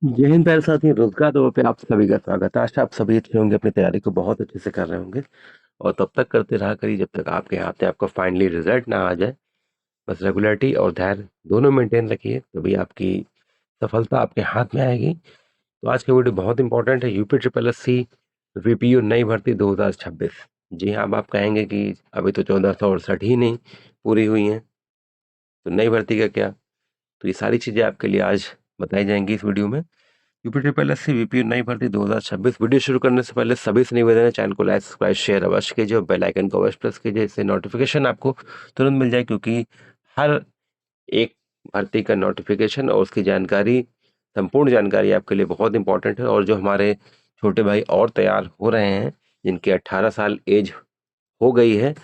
जय हिंद प्यारे साथी, रोजगार दौर पे आप सभी का स्वागत है। आशा आप सभी अच्छे होंगे, अपनी तैयारी को बहुत अच्छे से कर रहे होंगे और तब तक करते रहा करिए जब तक आपके हाथ में आपका फाइनली रिजल्ट ना आ जाए। बस रेगुलरिटी और धैर्य दोनों मेंटेन रखिए, तभी आपकी सफलता आपके हाथ में आएगी। तो आज की वीडियो बहुत इंपॉर्टेंट है। यूपी ट्रिपल एस सी वीपीयू नई भर्ती 2026। जी हाँ, अब आप कहेंगे कि अभी तो 1468 ही नहीं पूरी हुई हैं, तो नई भर्ती का क्या? तो ये सारी चीज़ें आपके लिए आज बताई जाएंगी इस वीडियो में। यूपी ट्रिपल एस सी वीपीयू नई भर्ती 2026। वीडियो शुरू करने से पहले सभी से निवेदन है, चैनल को लाइक सब्सक्राइब शेयर अवश्य कीजिए और बेल आइकन को अवश्य प्रेस कीजिए, इससे नोटिफिकेशन आपको तुरंत मिल जाए, क्योंकि हर एक भर्ती का नोटिफिकेशन और उसकी जानकारी, संपूर्ण जानकारी आपके लिए बहुत इंपॉर्टेंट है। और जो हमारे छोटे भाई और तैयार हो रहे हैं, जिनकी 18 साल एज हो गई है,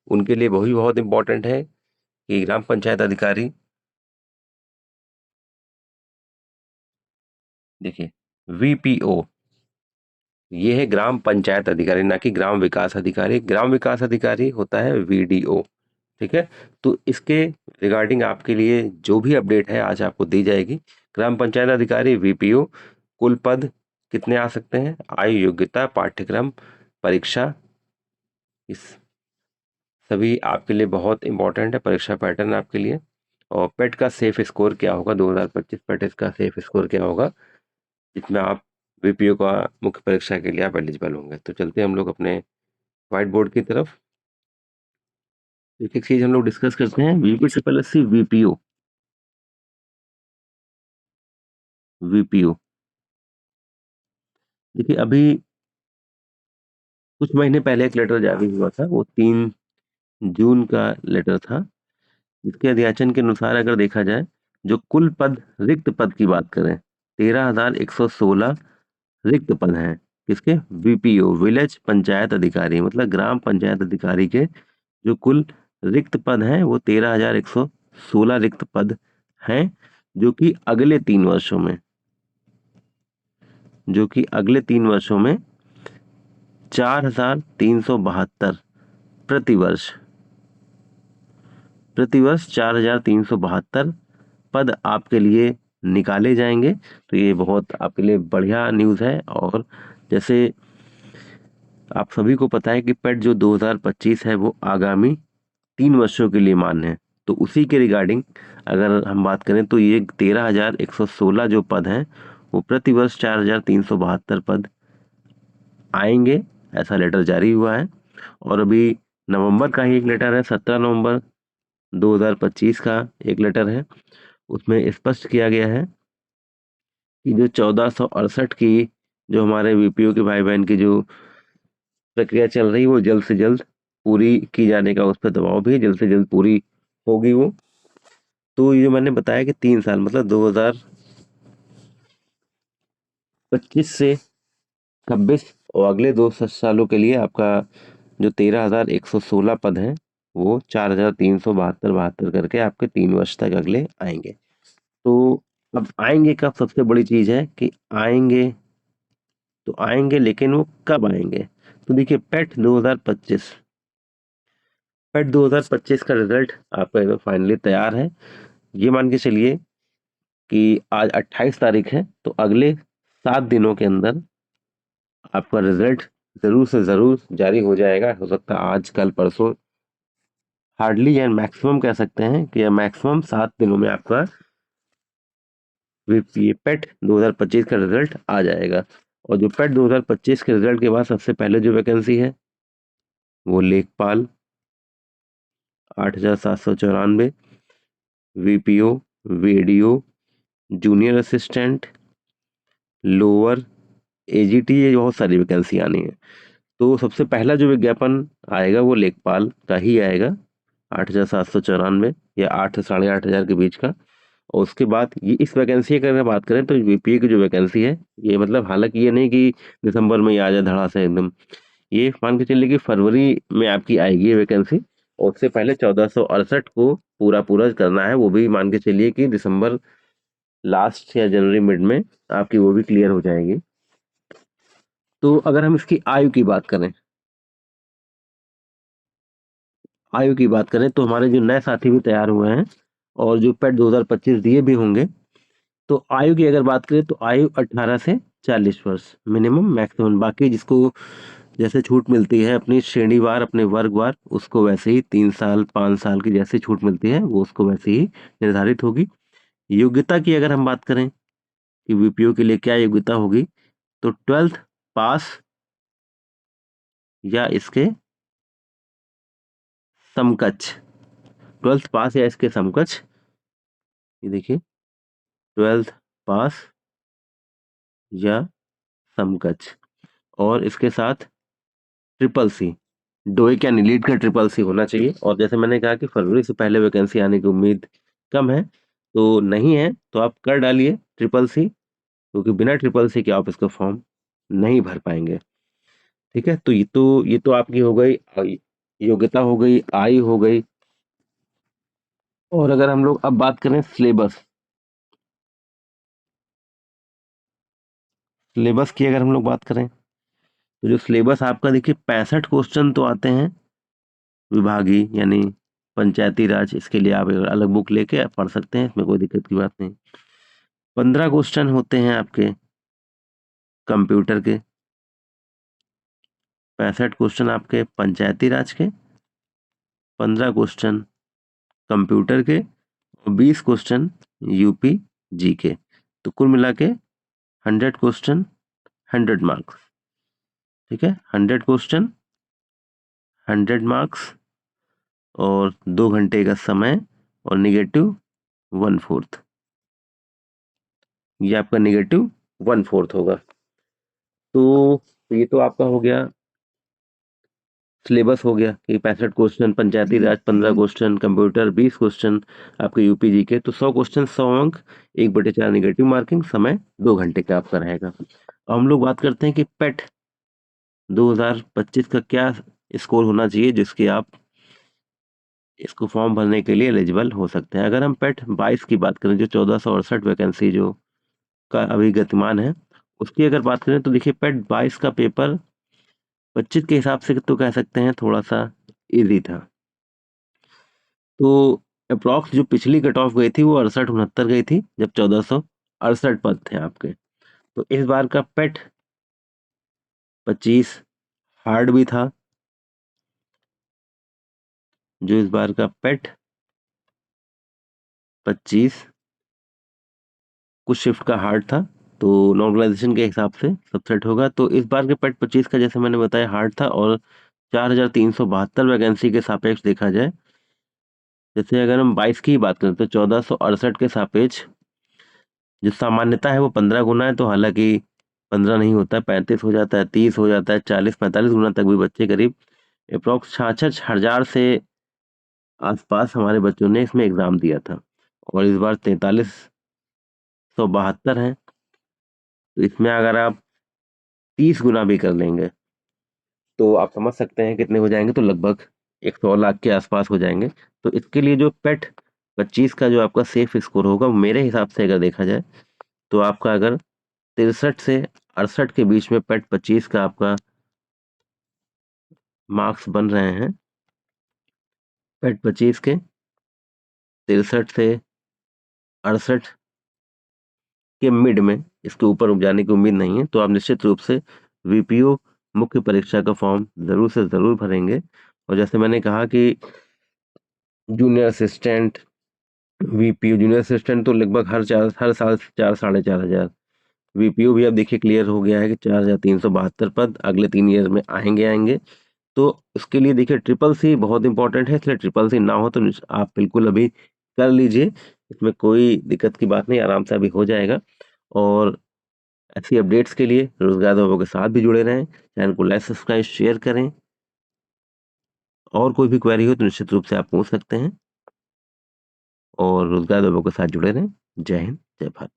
उनके लिए वही बहुत इंपॉर्टेंट है कि ग्राम पंचायत अधिकारी, देखिए, वीपीओ, ये है ग्राम पंचायत अधिकारी, ना कि ग्राम विकास अधिकारी। ग्राम विकास अधिकारी होता है वीडीओ। ठीक है, तो इसके रिगार्डिंग आपके लिए जो भी अपडेट है आज आपको दी जाएगी। ग्राम पंचायत अधिकारी वीपीओ, कुल पद कितने आ सकते हैं, आयु, योग्यता, पाठ्यक्रम, परीक्षा, इस सभी आपके लिए बहुत इंपॉर्टेंट है। परीक्षा पैटर्न आपके लिए, और पेट का सेफ स्कोर क्या होगा 2025, पेट का सेफ स्कोर क्या होगा जिसमें आप वीपीओ का मुख्य परीक्षा के लिए आप एलिजिबल होंगे। तो चलते हैं हम लोग अपने व्हाइट बोर्ड की तरफ। एक एक चीज हम लोग डिस्कस करते हैं। VP triple S C VPO, VPO देखिए, अभी कुछ महीने पहले एक लेटर जारी हुआ था, वो 3 जून का लेटर था। इसके अध्याचन के अनुसार अगर देखा जाए, जो कुल पद, रिक्त पद की बात करें, 13,116 रिक्त पद हैं। किसके? वीपीओ, विलेज पंचायत अधिकारी, मतलब ग्राम पंचायत अधिकारी के जो कुल रिक्त पद हैं वो 13,116 रिक्त पद हैं, जो कि अगले 3 वर्षों में, जो कि अगले 3 वर्षों में 4,372 प्रतिवर्ष, प्रतिवर्ष 4,372 पद आपके लिए निकाले जाएंगे। तो ये बहुत आपके लिए बढ़िया न्यूज़ है। और जैसे आप सभी को पता है कि पेट जो 2025 है वो आगामी 3 वर्षों के लिए मान्य है। तो उसी के रिगार्डिंग अगर हम बात करें तो ये 13,116 जो पद हैं वो प्रतिवर्ष 4,372 पद आएंगे, ऐसा लेटर जारी हुआ है। और अभी नवंबर का ही एक लेटर है, 17 नवंबर 2025 का एक लेटर है। उसमें स्पष्ट किया गया है कि जो 1468 की, जो हमारे वीपीओ के भाई बहन की जो प्रक्रिया चल रही है वो जल्द से जल्द पूरी की जाने का उस पर दबाव भी है, जल्द से जल्द पूरी होगी वो। तो ये जो मैंने बताया कि 3 साल मतलब 2025 से 26 और अगले 2 सालों के लिए आपका जो 13,116 पद हैं वो 4,372 बहत्तर करके आपके 3 वर्ष तक अगले आएंगे। तो अब आएंगे कब, सबसे बड़ी चीज है कि आएंगे तो आएंगे, लेकिन वो कब आएंगे? तो देखिए, पेट 2025 का रिजल्ट आपका एकदम फाइनली तैयार है। ये मान के चलिए कि आज 28 तारीख है, तो अगले 7 दिनों के अंदर आपका रिजल्ट जरूर से जरूर जारी हो जाएगा। हो सकता है आज, कल, परसों, हार्डली या मैक्सिमम कह सकते हैं कि या मैक्सिमम 7 दिनों में आपका ये पेट 2025 का रिजल्ट आ जाएगा। और जो पेट 2025 के रिजल्ट के बाद सबसे पहले जो वैकेंसी है वो लेखपाल 8,794, VPO, video, junior assistant, lower AGT, ये बहुत सारी वैकेंसी आनी है। तो सबसे पहला जो विज्ञापन आएगा वो लेखपाल का ही आएगा, 8,794 या 8 से 8,500 के बीच का। और उसके बाद ये इस वैकेंसी की अगर बात करें तो वीपीए की जो वैकेंसी है, ये मतलब हालांकि ये नहीं कि दिसंबर में ही आ जाए धड़ा से एकदम, ये मान के चलिए कि फरवरी में आपकी आएगी ये वैकेंसी। और उससे पहले 1468 को पूरा पूरा करना है, वो भी मान के चलिए कि दिसंबर लास्ट या जनवरी मिड में आपकी वो भी क्लियर हो जाएगी। तो अगर हम इसकी आयु की बात करें, आयु की बात करें तो हमारे जो नए साथी भी तैयार हुए हैं और जो पेट 2025 दिए भी होंगे, तो आयु की अगर बात करें तो आयु 18 से 40 वर्ष मिनिमम मैक्सिमम। बाकी जिसको जैसे छूट मिलती है अपनी श्रेणीवार अपने वर्गवार, उसको वैसे ही 3 साल 5 साल की जैसे छूट मिलती है वो उसको वैसे ही निर्धारित होगी। योग्यता की अगर हम बात करें कि वीपीओ के लिए क्या योग्यता होगी, तो 12th पास या इसके समकक्ष, 12th पास या इसके समकक्ष। ये देखिए 12th पास या समकक्ष, और इसके साथ ट्रिपल सी, डोइक या नीट का ट्रिपल सी होना चाहिए। और जैसे मैंने कहा कि फरवरी से पहले वैकेंसी आने की उम्मीद कम है, तो नहीं है तो आप कर डालिए ट्रिपल सी, क्योंकि बिना ट्रिपल सी के आप इसका फॉर्म नहीं भर पाएंगे। ठीक है, तो ये तो आपकी हो गई योग्यता, हो गई आयु, हो गई। और अगर हम लोग अब बात करें सिलेबस, सिलेबस की अगर हम लोग बात करें तो जो सिलेबस आपका देखिए 65 क्वेश्चन तो आते हैं विभागीय यानी पंचायती राज, इसके लिए आप एक अलग बुक लेके आप पढ़ सकते हैं, इसमें कोई दिक्कत की बात नहीं। 15 क्वेश्चन होते हैं आपके कंप्यूटर के, 65 क्वेश्चन आपके पंचायती राज के, 15 क्वेश्चन कंप्यूटर के, और 20 क्वेश्चन यूपी जी के। तो कुल मिला के 100 क्वेश्चन 100 मार्क्स। ठीक है, 100 क्वेश्चन 100 मार्क्स, और 2 घंटे का समय, और निगेटिव 1/4, ये आपका निगेटिव 1/4 होगा। तो ये तो आपका हो गया सिलेबस, हो गया कि 65 क्वेश्चन पंचायती राज, 15 क्वेश्चन कंप्यूटर, 20 क्वेश्चन आपके यूपी जी के, तो 100 क्वेश्चन 100 अंक, 1/4 निगेटिव मार्किंग, समय 2 घंटे का आपका रहेगा। अब हम लोग बात करते हैं कि पेट 2025 का क्या स्कोर होना चाहिए जिसके आप इसको फॉर्म भरने के लिए एलिजिबल हो सकते हैं। अगर हम पेट 22 की बात करें, जो 1468 वैकेंसी जो का अभी गतिमान है, उसकी अगर बात करें तो देखिए पेट 22 का पेपर 25 के हिसाब से तो कह सकते हैं थोड़ा सा इजी था। तो अप्रॉक्स जो पिछली कट ऑफ गई थी वो 68-69 गई थी, जब 1468 पद थे आपके। तो इस बार का पेट 25 हार्ड भी था, जो इस बार का पेट 25 कुछ शिफ्ट का हार्ड था, तो नॉर्मलाइजेशन के हिसाब से सबसेट होगा। तो इस बार के पेट 25 का जैसे मैंने बताया हार्ड था, और 4372 वैकेंसी के सापेक्ष देखा जाए, जैसे अगर हम 22 की बात करें तो 1468 के सापेक्ष जो सामान्यता है वो 15 गुना है। तो हालांकि 15 नहीं होता, 35 हो जाता है, 30 हो जाता है, 40-45 गुना तक भी बच्चे करीब अप्रॉक्स 66,000 से आसपास हमारे बच्चों ने इसमें एग्जाम दिया था, और इस बार 4372 है। तो इसमें अगर आप 30 गुना भी कर लेंगे तो आप समझ सकते हैं कितने हो जाएंगे, तो लगभग 100 लाख के आसपास हो जाएंगे। तो इसके लिए जो पेट 25 का जो आपका सेफ स्कोर होगा, वो मेरे हिसाब से अगर देखा जाए तो आपका अगर 63 से 68 के बीच में पेट 25 का आपका मार्क्स बन रहे हैं, पेट 25 के 63 से 68 के मिड में, इसके ऊपर जाने की उम्मीद नहीं है, तो आप निश्चित रूप से वीपीओ मुख्य परीक्षा का फॉर्म जरूर से जरूर भरेंगे। और जैसे मैंने कहा कि junior assistant, VPO junior assistant तो लगभग हर साल 4-4.5 हजार, वीपीओ भी अब देखिए क्लियर हो गया है कि 4372 पद अगले 3 ईयर में आएंगे। तो उसके लिए देखिए ट्रिपल सी बहुत इंपॉर्टेंट है, इसलिए ट्रिपल सी ना हो तो आप बिल्कुल अभी कर लीजिए, इसमें कोई दिक्कत की बात नहीं, आराम से अभी हो जाएगा। और ऐसी अपडेट्स के लिए रोजगार बाबू के साथ भी जुड़े रहें, चैनल को लाइक सब्सक्राइब शेयर करें, और कोई भी क्वेरी हो तो निश्चित रूप से आप पूछ सकते हैं, और रोजगार बाबू के साथ जुड़े रहें। जय हिंद, जय भारत।